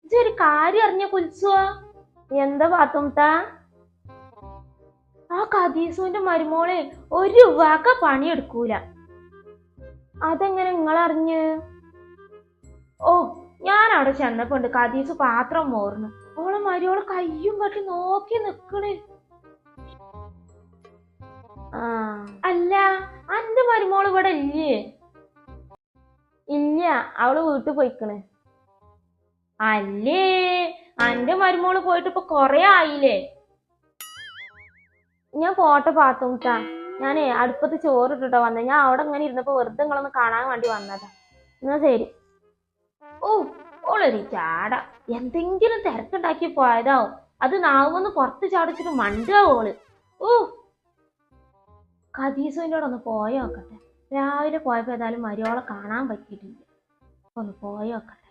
ഇതൊരു കാര്യം അറിഞ്ഞ കുൽസുവാ. എന്താ പാത്തുംത്താ? ആ കദീസുവിന്റെ മരുമോളെ ഒരു വക പണിയെടുക്കൂല. അതെങ്ങനെ നിങ്ങളറിഞ്ഞ്? ഓ, ഞാൻ അവിടെ ചെന്നപ്പോണ്ട് കദീസ് പാത്രം മോർന്ന്. ഓളെ മരുമോള് കയ്യും കെട്ടി നോക്കി നിക്കണ്. ആ, അല്ല, അന്റെ മരുമോള് ഇവിടെ ഇല്ലേ? ഇല്ല, അവള് വീട്ടിൽ പോയിക്കണ്. അല്ലേ, അന്റെ മരുമോള് പോയിട്ട് ഇപ്പൊ കൊറേ ആയില്ലേ? ഞാൻ പോട്ടെ പാത്തുംട്ടാ. ഞാനേ അടുപ്പത്ത് ചോറിട്ടിട്ടോ വന്നേ. ഞാൻ അവിടെ ഇങ്ങനെ ഇരുന്നപ്പോ വെറുതെ നിങ്ങളൊന്ന് കാണാൻ വേണ്ടി വന്നതാ. എന്നാ ശരി. ഓ, ഓളൊരു ചാട. എന്തെങ്കിലും തിരക്കുണ്ടാക്കി പോയതാവും. അത് നാവുമെന്ന് പുറത്ത് ചാടിച്ചിട്ട് മണ്ടുക ഓള്. ഓ, ഖദീസുവിൻ്റെ ഒന്ന് പോയോക്കട്ടെ. രാവിലെ പോയപ്പോ ഏതായാലും മരിയോളെ കാണാൻ പറ്റിയിട്ടില്ല. ഒന്ന് പോയോക്കട്ടെ.